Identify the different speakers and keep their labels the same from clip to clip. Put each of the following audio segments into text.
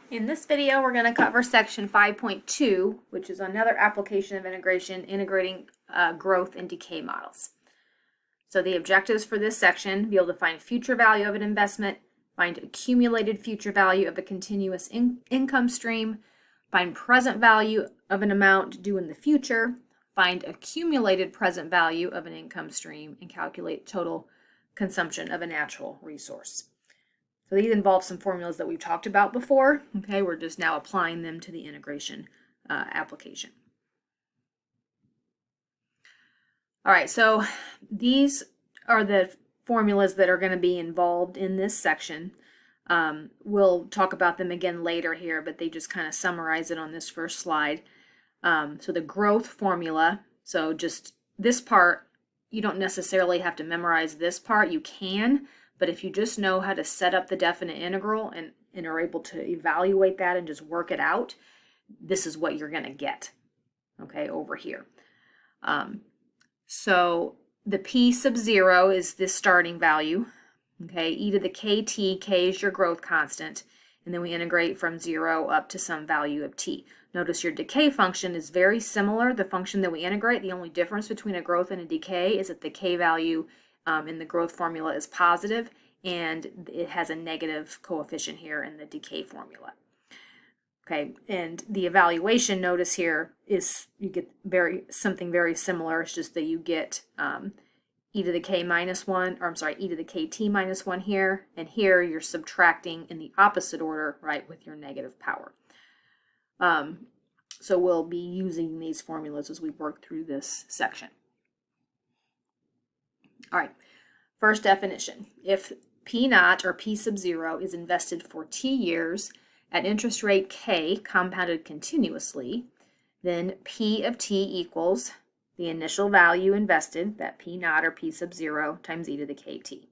Speaker 1: In this video, we're going to cover section 5.2, which is another application of integration, integrating growth and decay models. So the objectives for this section, be able to find future value of an investment, find accumulated future value of a continuous income stream, find present value of an amount due in the future, find accumulated present value of an income stream, and calculate total consumption of a natural resource. So these involve some formulas that we've talked about before. Okay, we're just now applying them to the integration application. All right, so these are the formulas that are going to be involved in this section. We'll talk about them again later here, but they just kind of summarize it on this first slide. So the growth formula, so just this part, you don't necessarily have to memorize this part. You can, but if you just know how to set up the definite integral and are able to evaluate that and just work it out, this is what you're going to get, okay, over here. So the p sub 0 is this starting value, okay, e to the kt, k is your growth constant, and then we integrate from 0 up to some value of t. Notice your decay function is very similar, the function that we integrate. The only difference between a growth and a decay is that the k value in the growth formula is positive, and it has a negative coefficient here in the decay formula. Okay, and the evaluation, notice here, is you get something very similar. It's just that you get e to the k minus 1, or I'm sorry, e to the kt minus 1 here, and here you're subtracting in the opposite order, right, with your negative power. So we'll be using these formulas as we work through this section. All right, first definition. If P naught or P sub 0 is invested for T years at interest rate K compounded continuously, then P of T equals the initial value invested, that P naught or P sub 0, times e to the kt.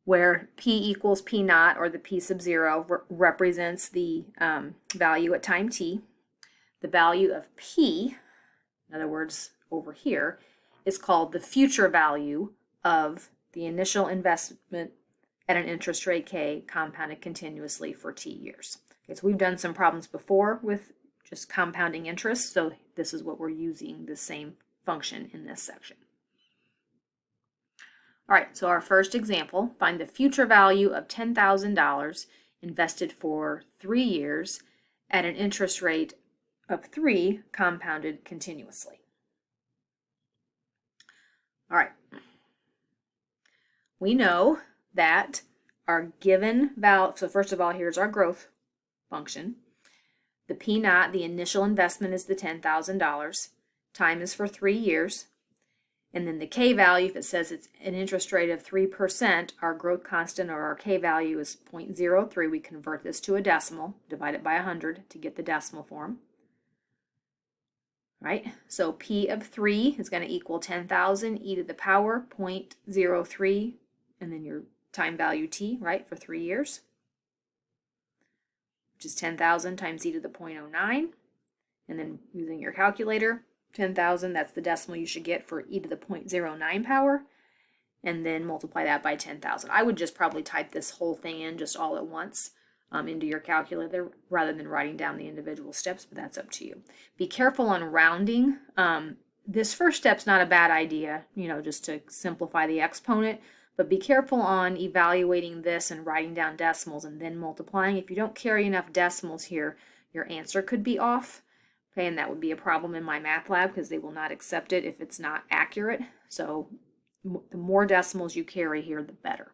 Speaker 1: Where P equals P naught, or the P sub 0, represents the value at time t, the value of P, in other words, over here, is called the future value of the initial investment at an interest rate K compounded continuously for T years. Okay, so we've done some problems before with just compounding interest, so this is what we're using, the same function in this section. All right, so our first example, find the future value of $10,000 invested for 3 years at an interest rate of 3 compounded continuously. All right, we know that our given value, so first of all, here's our growth function. The P naught, the initial investment, is the $10,000. Time is for 3 years. And then the K value, if it says it's an interest rate of 3%, our growth constant, or our K value, is 0.03. We convert this to a decimal, divide it by 100 to get the decimal form. Right? So P of 3 is going to equal 10,000 e to the power 0.03, and then your time value t, right, for 3 years, which is 10,000 times e to the 0.09, and then using your calculator, 10,000, that's the decimal you should get for e to the 0.09 power, and then multiply that by 10,000. I would just probably type this whole thing in just all at once into your calculator rather than writing down the individual steps, but that's up to you. Be careful on rounding. This first step's not a bad idea, you know, just to simplify the exponent, but be careful on evaluating this and writing down decimals and then multiplying. If you don't carry enough decimals here, your answer could be off. Okay, and that would be a problem in my math lab because they will not accept it if it's not accurate. So the more decimals you carry here, the better.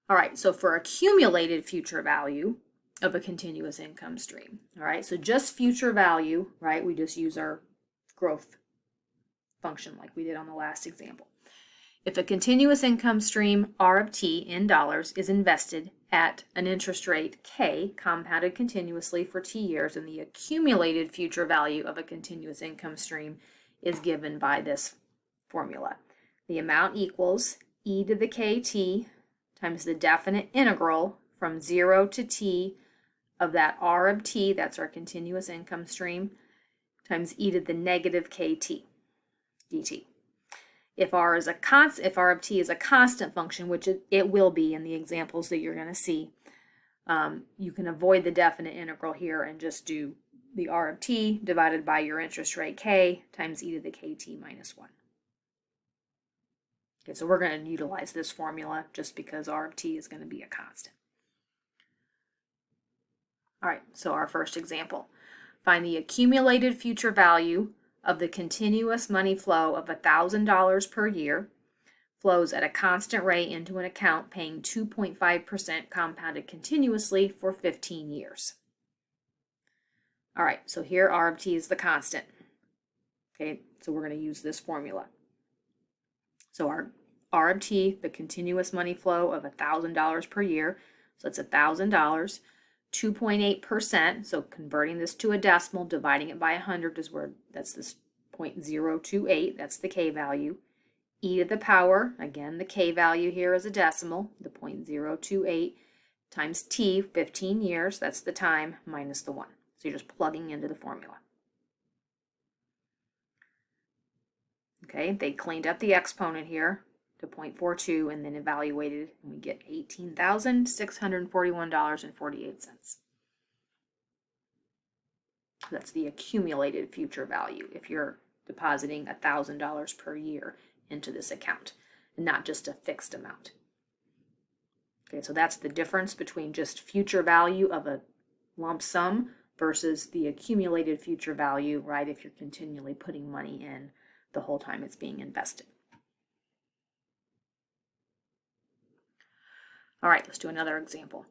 Speaker 1: All right, so for accumulated future value of a continuous income stream, all right, so just future value, right, we just use our growth function like we did on the last example. If a continuous income stream, R of T, in dollars, is invested at an interest rate K compounded continuously for T years, then the accumulated future value of a continuous income stream is given by this formula. The amount equals e to the kt times the definite integral from 0 to t of that R of T, that's our continuous income stream, times e to the negative kt dt. If R is a constant, if R of t is a constant function, which it will be in the examples that you're going to see, you can avoid the definite integral here and just do the R of t divided by your interest rate k times e to the kt minus 1. Okay, so we're going to utilize this formula just because R of t is going to be a constant. All right, so our first example. Find the accumulated future value of the continuous money flow of $1,000 per year, flows at a constant rate into an account paying 2.5% compounded continuously for 15 years. All right, so here R of t is the constant. Okay, so we're going to use this formula. So our R of t, the continuous money flow of $1,000 per year, so it's $1,000. 2.8%, so converting this to a decimal, dividing it by 100 is where that's this 0.028, that's the k value. E to the power, again, the k value here is a decimal, the 0.028 times t, 15 years, that's the time, minus the 1. So you're just plugging into the formula. Okay, they cleaned up the exponent here to 0.42 and then evaluated, and we get $18,641.48. That's the accumulated future value if you're depositing $1,000 per year into this account and not just a fixed amount. Okay, so that's the difference between just future value of a lump sum versus the accumulated future value, right, if you're continually putting money in the whole time it's being invested. All right, let's do another example.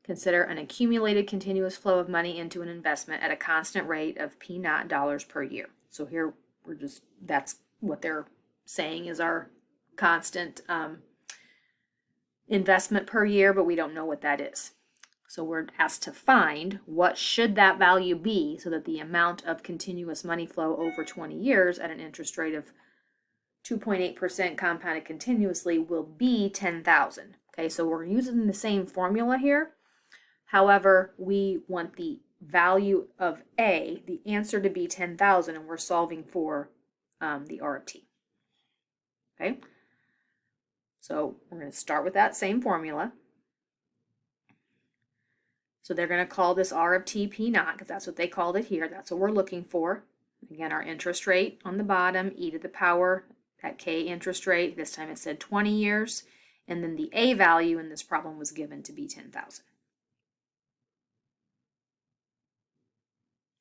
Speaker 1: Consider an accumulated continuous flow of money into an investment at a constant rate of P naught dollars per year. So here we're just, that's what they're saying is our constant investment per year, but we don't know what that is. So we're asked to find what should that value be so that the amount of continuous money flow over 20 years at an interest rate of 2.8% compounded continuously will be 10,000. Okay, so we're using the same formula here. However, we want the value of A, the answer to be 10,000, and we're solving for the R of t. Okay, so we're going to start with that same formula. So they're going to call this R of t P naught because that's what they called it here. That's what we're looking for. Again, our interest rate on the bottom, e to the power, that k interest rate. This time it said 20 years. And then the A value in this problem was given to be 10,000.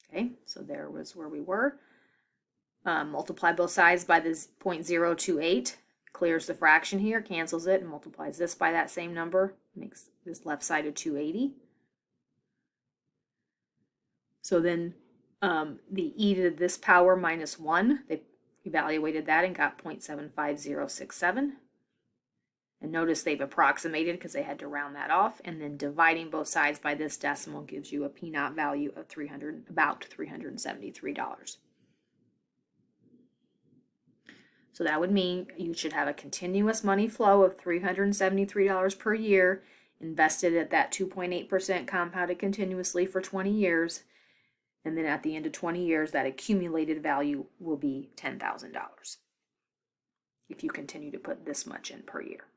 Speaker 1: Okay, so there was where we were. Multiply both sides by this 0.028, clears the fraction here, cancels it, and multiplies this by that same number, makes this left side a 280. So then the e to this power minus 1, they evaluated that and got 0.75067. And notice they've approximated because they had to round that off, and then dividing both sides by this decimal gives you a P naught value of about $373. So that would mean you should have a continuous money flow of $373 per year invested at that 2.8% compounded continuously for 20 years. And then at the end of 20 years, that accumulated value will be $10,000 if you continue to put this much in per year.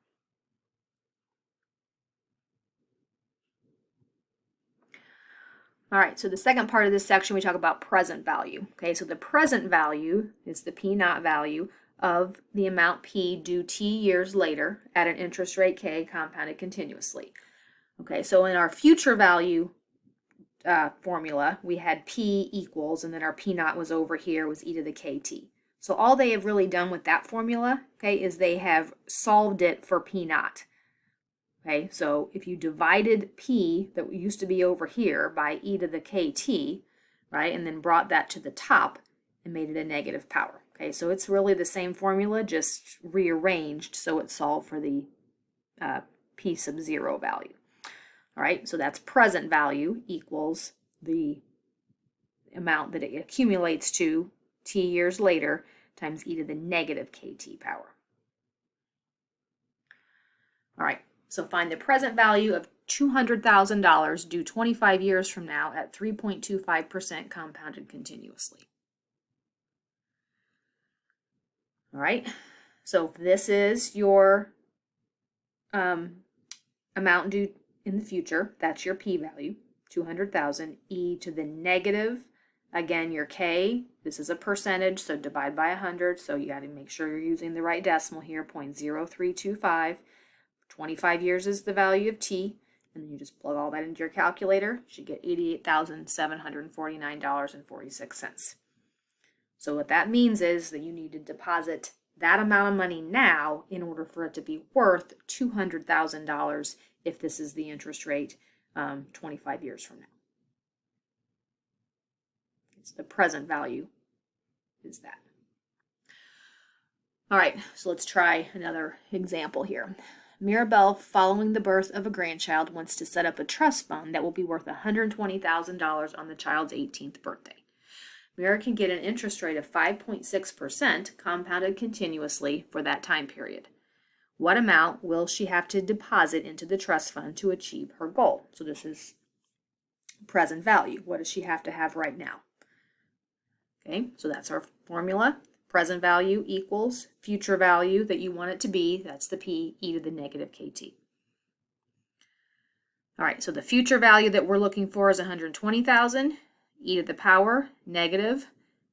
Speaker 1: All right, so the second part of this section, we talk about present value. Okay, so the present value is the P naught value of the amount P due T years later at an interest rate K compounded continuously. Okay, so in our future value formula, we had P equals, and then our P naught was over here, was e to the KT. So all they have really done with that formula, okay, is they have solved it for P naught. Okay, so if you divided P that used to be over here by e to the KT, right, and then brought that to the top and made it a negative power. Okay, so it's really the same formula, just rearranged so it solved for the P sub 0 value. All right, so that's present value equals the amount that it accumulates to T years later times e to the negative KT power. All right. So find the present value of $200,000 due 25 years from now at 3.25% compounded continuously. All right, So if this is your amount due in the future, that's your p-value, 200,000. E to the negative, again, your k, this is a percentage, so divide by 100, so you got to make sure you're using the right decimal here, 0.0325. 25 years is the value of t, and then you just plug all that into your calculator. You should get $88,749.46. So what that means is that you need to deposit that amount of money now in order for it to be worth $200,000 if this is the interest rate 25 years from now. It's the present value is that. All right, so let's try another example here. Mirabelle, following the birth of a grandchild, wants to set up a trust fund that will be worth $120,000 on the child's 18th birthday. Mira can get an interest rate of 5.6% compounded continuously for that time period. What amount will she have to deposit into the trust fund to achieve her goal? So this is present value. What does she have to have right now? Okay, so that's our formula. Present value equals future value that you want it to be. That's the P, e to the negative KT. All right, so the future value that we're looking for is 120,000. E to the power, negative,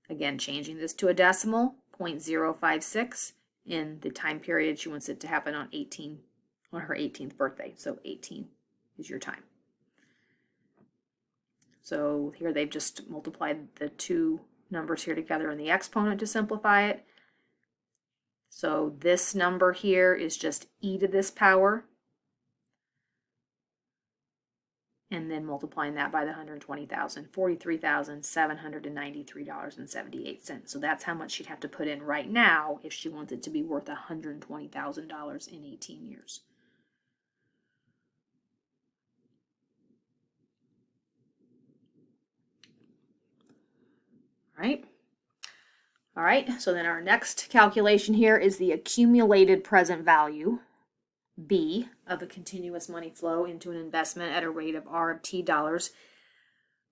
Speaker 1: again, changing this to a decimal, 0.056 in the time period she wants it to happen on her 18th birthday. So 18 is your time. So here they've just multiplied the two numbers here together in the exponent to simplify it. So this number here is just e to this power, and then multiplying that by the 120,000, $43,793.78. So that's how much she'd have to put in right now if she wants it to be worth $120,000 in 18 years. All right, so then our next calculation here is the accumulated present value, B, of a continuous money flow into an investment at a rate of R of T dollars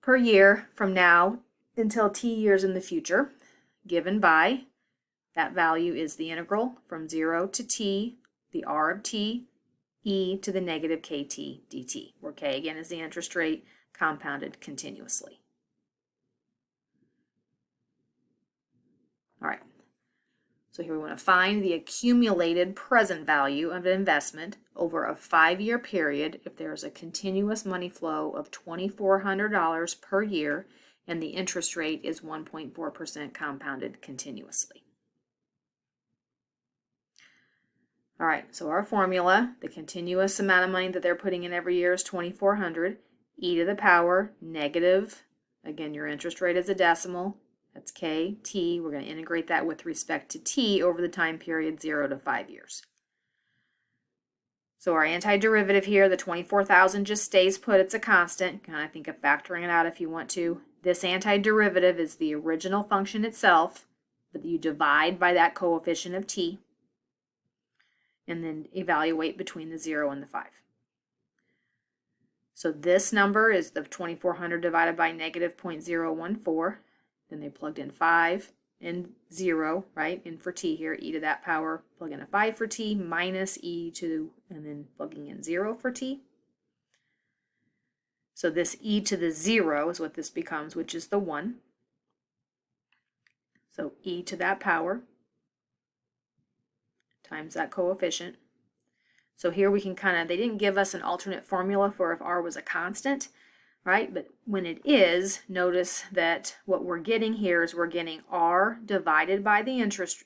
Speaker 1: per year from now until T years in the future, given by, that value is the integral from 0 to T, the R of T, e to the negative KT dt, where K again is the interest rate compounded continuously. All right, so here we want to find the accumulated present value of an investment over a 5-year period if there is a continuous money flow of $2,400 per year and the interest rate is 1.4% compounded continuously. All right, so our formula, the continuous amount of money that they're putting in every year is $2,400, e to the power, negative, again, your interest rate is a decimal, that's K, T. We're going to integrate that with respect to T over the time period 0 to 5 years. So our antiderivative here, the 24,000 just stays put. It's a constant. Kind of think of factoring it out if you want to. This antiderivative is the original function itself, but you divide by that coefficient of T and then evaluate between the 0 and the 5. So this number is the 2,400 divided by negative 0.014. Then they plugged in 5 and 0, right? And for T here, e to that power, plug in a 5 for T, minus e to, and then plugging in 0 for T. So this e to the 0 is what this becomes, which is the 1. So e to that power times that coefficient. So here we can they didn't give us an alternate formula for if R was a constant, right? But when it is, notice that what we're getting here is we're getting R divided by the interest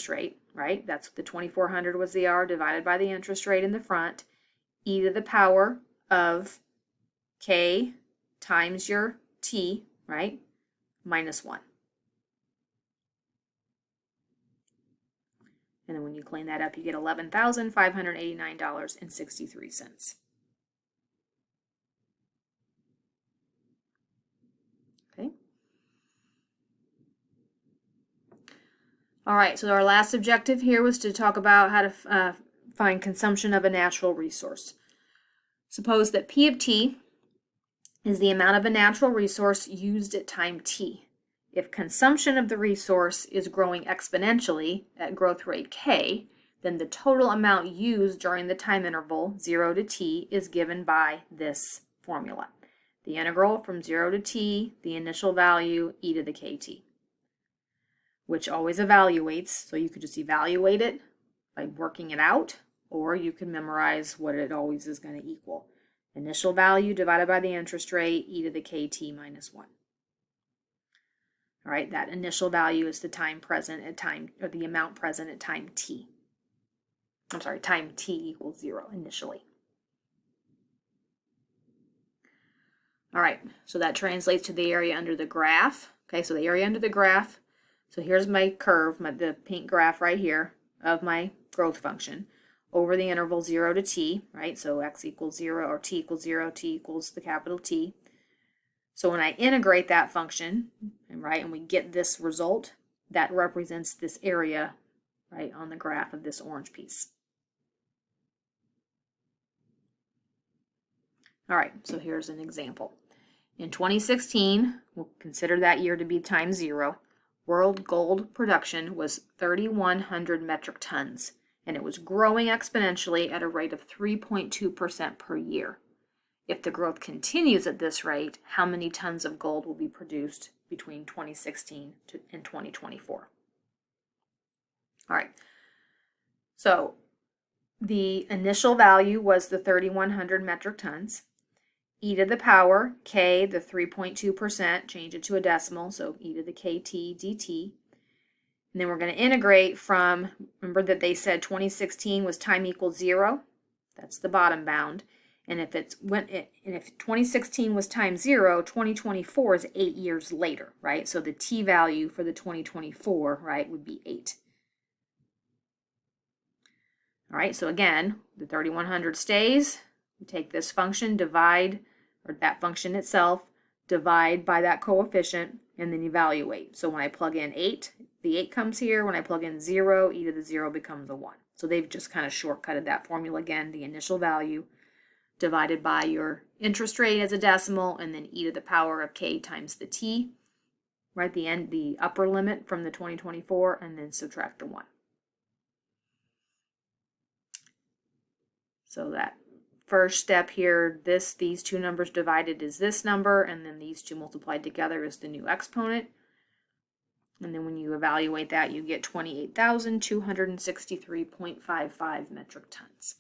Speaker 1: rate, right? That's the 2,400 was the R divided by the interest rate in the front, e to the power of K times your T, right? Minus 1. And then when you clean that up, you get $11,589.63. Okay. All right, so our last objective here was to talk about how to find consumption of a natural resource. Suppose that P of T is the amount of a natural resource used at time T. If consumption of the resource is growing exponentially at growth rate k, then the total amount used during the time interval 0 to t is given by this formula. The integral from 0 to t, the initial value, e to the kt, which always evaluates, so you could just evaluate it by working it out, or you can memorize what it always is going to equal. Initial value divided by the interest rate, e to the kt minus 1. All right, that initial value is the time present at time, or the amount present at time t. I'm sorry, time t equals 0 initially. All right, so that translates to the area under the graph. Okay, so the area under the graph. So here's my curve, the pink graph right here of my growth function over the interval 0 to t, right? So x equals 0 or t equals 0, t equals the capital T. So when I integrate that function, right, and we get this result, that represents this area, right, on the graph of this orange piece. All right, so here's an example. In 2016, we'll consider that year to be time 0, world gold production was 3,100 metric tons, and it was growing exponentially at a rate of 3.2% per year. If the growth continues at this rate, how many tons of gold will be produced between 2016 and 2024? All right, so the initial value was the 3,100 metric tons. E to the power, k, the 3.2%, change it to a decimal, so e to the kt dt. And then we're going to integrate from, remember that they said 2016 was time equals 0, that's the bottom bound. And if 2016 was time 0, 2024 is 8 years later, right? So the t value for the 2024, right, would be 8. All right, so again, the 3,100 stays. We take this function, divide, or that function itself, divide by that coefficient, and then evaluate. So when I plug in 8, the 8 comes here. When I plug in 0, e to the 0 becomes a 1. So they've just kind of shortcutted that formula again, the initial value divided by your interest rate as a decimal, and then e to the power of k times the t, right? The upper limit from the 2024, and then subtract the 1. So that first step here, these two numbers divided is this number, and then these two multiplied together is the new exponent. And then when you evaluate that, you get 28,263.55 metric tons.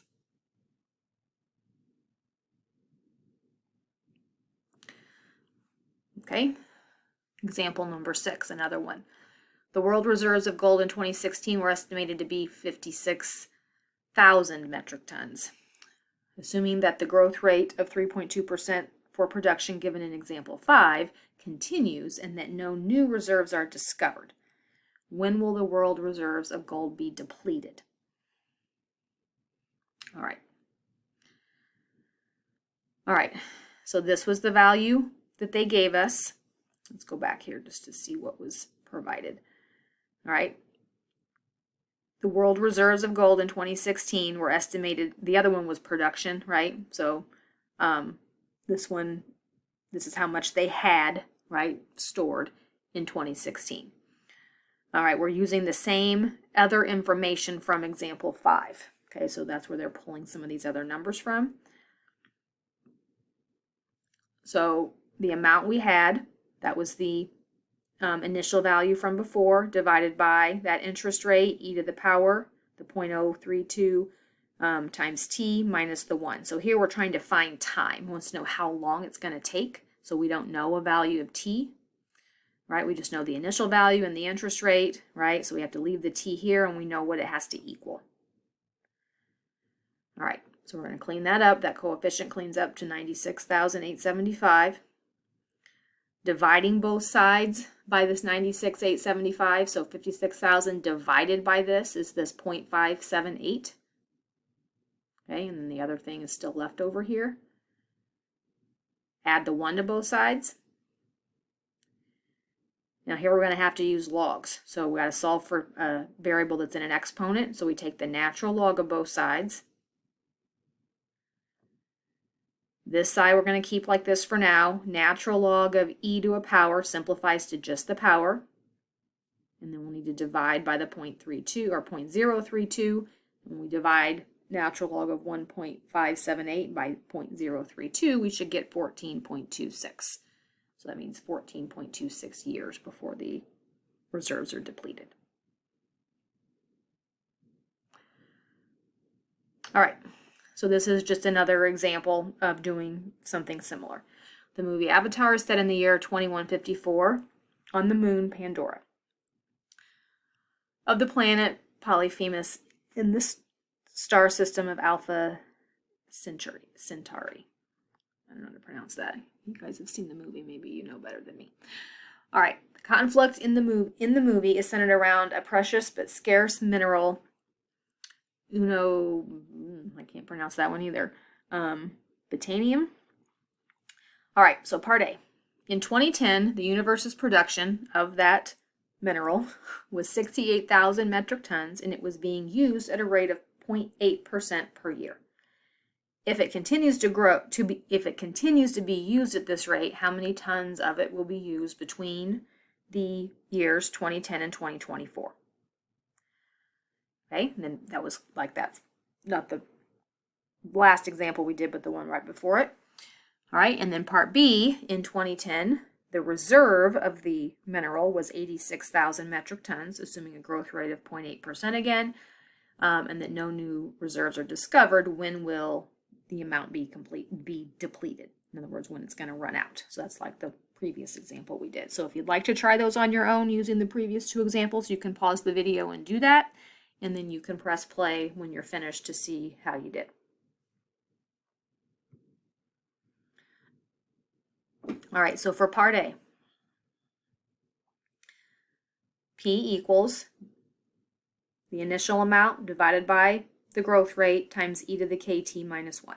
Speaker 1: Okay, example number 6, another one. The world reserves of gold in 2016 were estimated to be 56,000 metric tons. Assuming that the growth rate of 3.2% for production given in example 5 continues and that no new reserves are discovered, when will the world reserves of gold be depleted? All right, so this was the value that they gave us. Let's go back here just to see what was provided. All right. The world reserves of gold in 2016 were estimated, the other one was production, right? So this is how much they had, right, stored in 2016. All right, we're using the same other information from example 5. Okay, so that's where they're pulling some of these other numbers from. So the amount we had, that was the initial value from before, divided by that interest rate, e to the power, the 0.032 times t minus the 1. So here we're trying to find time. We want to know how long it's going to take. So we don't know a value of t, right? We just know the initial value and the interest rate, right? So we have to leave the t here, and we know what it has to equal. All right, so we're going to clean that up. That coefficient cleans up to 96,875. Dividing both sides by this 96,875, so 56,000 divided by this is this 0.578. Okay, and then the other thing is still left over here. Add the 1 to both sides. Now here we're going to have to use logs. So we got to solve for a variable that's in an exponent. So we take the natural log of both sides. This side we're going to keep like this for now. Natural log of e to a power simplifies to just the power. And then we'll need to divide by the 0.32 or 0.032. When we divide natural log of 1.578 by 0.032, we should get 14.26. So that means 14.26 years before the reserves are depleted. All right, so this is just another example of doing something similar. The movie Avatar is set in the year 2154 on the moon Pandora. Of the planet Polyphemus in the star system of Alpha Centauri. I don't know how to pronounce that. You guys have seen the movie, maybe you know better than me. All right, the conflict in the movie is centered around a precious but scarce mineral, I can't pronounce that one either, Botanium. All right, so part A. In 2010, the universe's production of that mineral was 68,000 metric tons, and it was being used at a rate of 0.8% per year. If it continues to be used at this rate, how many tons of it will be used between the years 2010 and 2024? Okay, and then that was like that, not the last example we did, but the one right before it. All right, and then part B, in 2010, the reserve of the mineral was 86,000 metric tons, assuming a growth rate of 0.8% again, and that no new reserves are discovered. When will the amount be depleted? In other words, when it's going to run out. So that's like the previous example we did. So if you'd like to try those on your own using the previous two examples, you can pause the video and do that, and then you can press play when you're finished to see how you did. All right, so for part A, P equals the initial amount divided by the growth rate times e to the kt minus 1.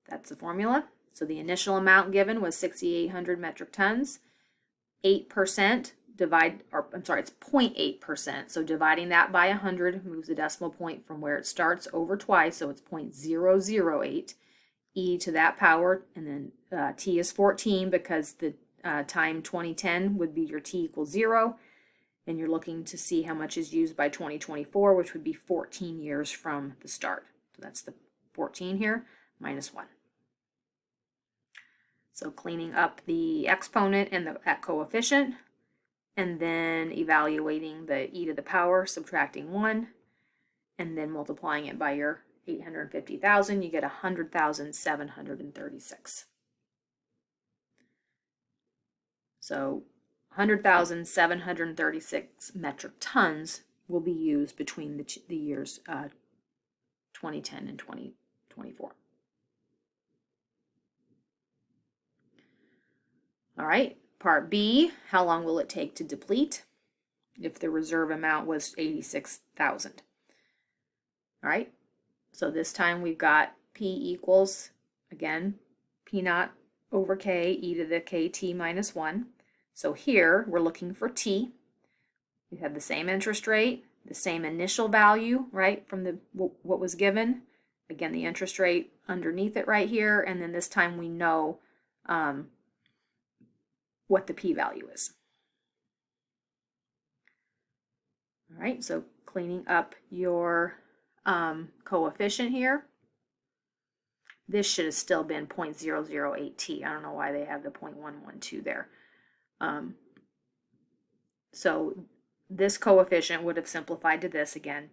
Speaker 1: That's the formula. So the initial amount given was 6,800 metric tons. 8% it's 0.8%. So dividing that by 100 moves the decimal point from where it starts over twice, so it's 0.008. E to that power, and then t is 14 because the time 2010 would be your t equals 0, and you're looking to see how much is used by 2024, which would be 14 years from the start. So that's the 14 here, minus 1. So cleaning up the exponent and that coefficient, and then evaluating the e to the power, subtracting 1, and then multiplying it by your 850,000, you get 100,736. So 100,736 metric tons will be used between the years 2010 and 2024. All right, part B, how long will it take to deplete if the reserve amount was 86,000? All right. So this time we've got P equals, again, P naught over K, e to the kt minus 1. So here we're looking for T. We have the same interest rate, the same initial value, right, from what was given. Again, the interest rate underneath it right here, and then this time we know what the P value is. All right, so cleaning up your coefficient here. This should have still been 0.008t. I don't know why they have the 0.112 there. So this coefficient would have simplified to this again.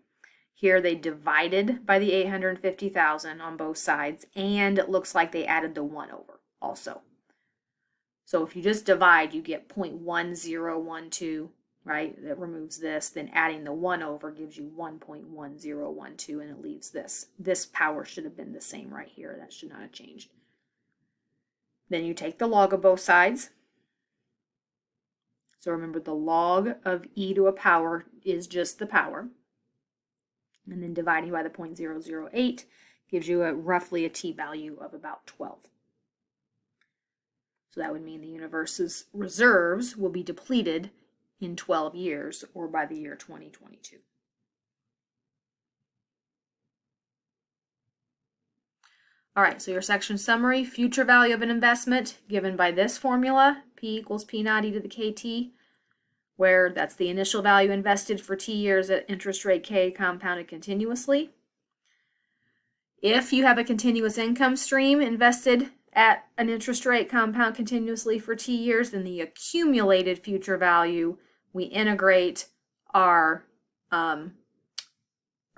Speaker 1: Here they divided by the 850,000 on both sides, and it looks like they added the 1 over also. So if you just divide, you get 0.1012, right? That removes this. Then adding the 1 over gives you 1.1012, and it leaves this. This power should have been the same right here. That should not have changed. Then you take the log of both sides. So remember, the log of e to a power is just the power. And then dividing by the 0.008 gives you roughly a t value of about 12. So that would mean the universe's reserves will be depleted in 12 years, or by the year 2022. All right, so your section summary, future value of an investment given by this formula, P equals P naught e to the KT, where that's the initial value invested for T years at interest rate K compounded continuously. If you have a continuous income stream invested at an interest rate compound continuously for T years, then the accumulated future value, we integrate our, or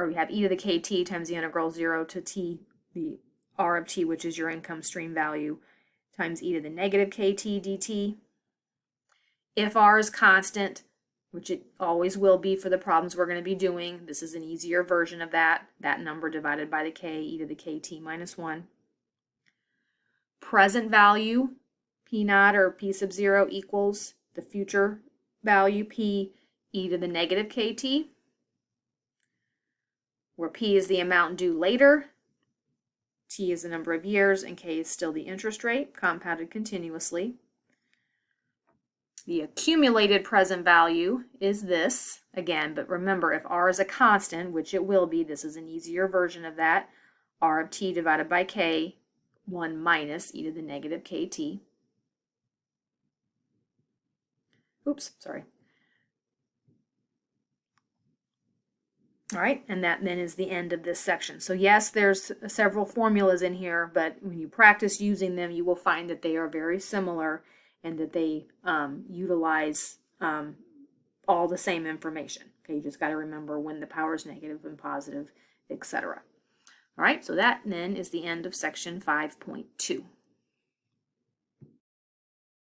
Speaker 1: we have e to the KT times the integral 0 to T, the R of T, which is your income stream value, times e to the negative KT dt. If R is constant, which it always will be for the problems we're going to be doing, this is an easier version of that number divided by the K, e to the KT minus 1. Present value, P naught or P sub 0 equals the future value, P e to the negative KT, where P is the amount due later, T is the number of years, and K is still the interest rate, compounded continuously. The accumulated present value is this, again, but remember, if R is a constant, which it will be, this is an easier version of that, R of T divided by K, 1 minus e to the negative KT. Oops, sorry. All right, and that then is the end of this section. So yes, there's several formulas in here, but when you practice using them, you will find that they are very similar and that they utilize all the same information. Okay, you just got to remember when the power is negative and positive, etc. All right, so that then is the end of section 5.2.